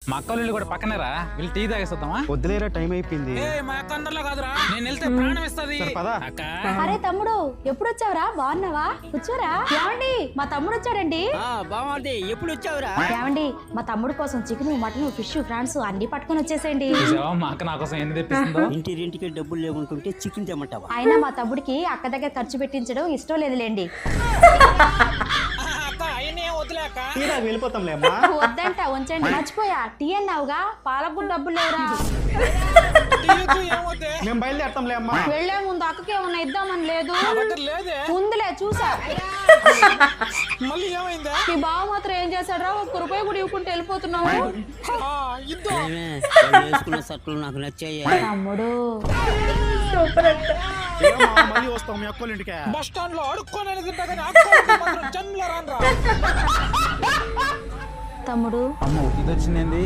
మా అక్కలు కూడా పక్కనేరా వీళ్ళు టీ తాగేస్తామా? వద్దులేరా, టైం అయిపోయింది. మా అక్క అందరిలో కాదురా, నేను వెళ్తే ప్రాణం ఇస్తుంది. అక్క అరే తమ్ముడు ఎప్పుడు వచ్చావురా? బాగున్నావా? కూర్చోరా. ఏమండి మా తమ్ముడు వచ్చాడండి. బాగుంది. ఎప్పుడు వచ్చావురా? ఏమండి మా తమ్ముడు కోసం చికెన్, మటన్, ఫిష్, ఫ్రాన్స్ అన్ని పట్టుకొని వచ్చేసేయండి. మా అక్క నా కోసం ఎన్ని తెప్పిస్తుందో. ఇంటికి డబ్బులు లేకుంటుంటే చికెన్ తెమ్మంటావా? అయినా మా తమ్ముడికి అక్క దగ్గర ఖర్చు పెట్టించడం ఇష్టం లేదులేండి. వెళ్ళిపోతాంలే అమ్మా. వద్దంట ఉంచండి. మర్చిపోయా టీ అన్నావుగా, పాలకు డబ్బులు లేవురా. మేము బయలుదేరతాంలే అమ్మా. వెళ్లే ముందు అక్కకి ఏమన్నా ఇద్దామని లేదు. ముందులే చూసా. ఈ బావ మాత్రం ఏం చేశాడ్రా? ఒక్క రూపాయి కూడా ఇవ్వకుంటే వెళ్ళిపోతున్నావు. వేసుకున్న సట్లు నాకు నచ్చాయి. తమ్ముడు మళ్ళీ వస్తాం మీ అక్కల ఇంటికి. బస్ స్టాండ్ లో అడుక్కొని తమ్ముడు అమ్మో ఇది వచ్చింది.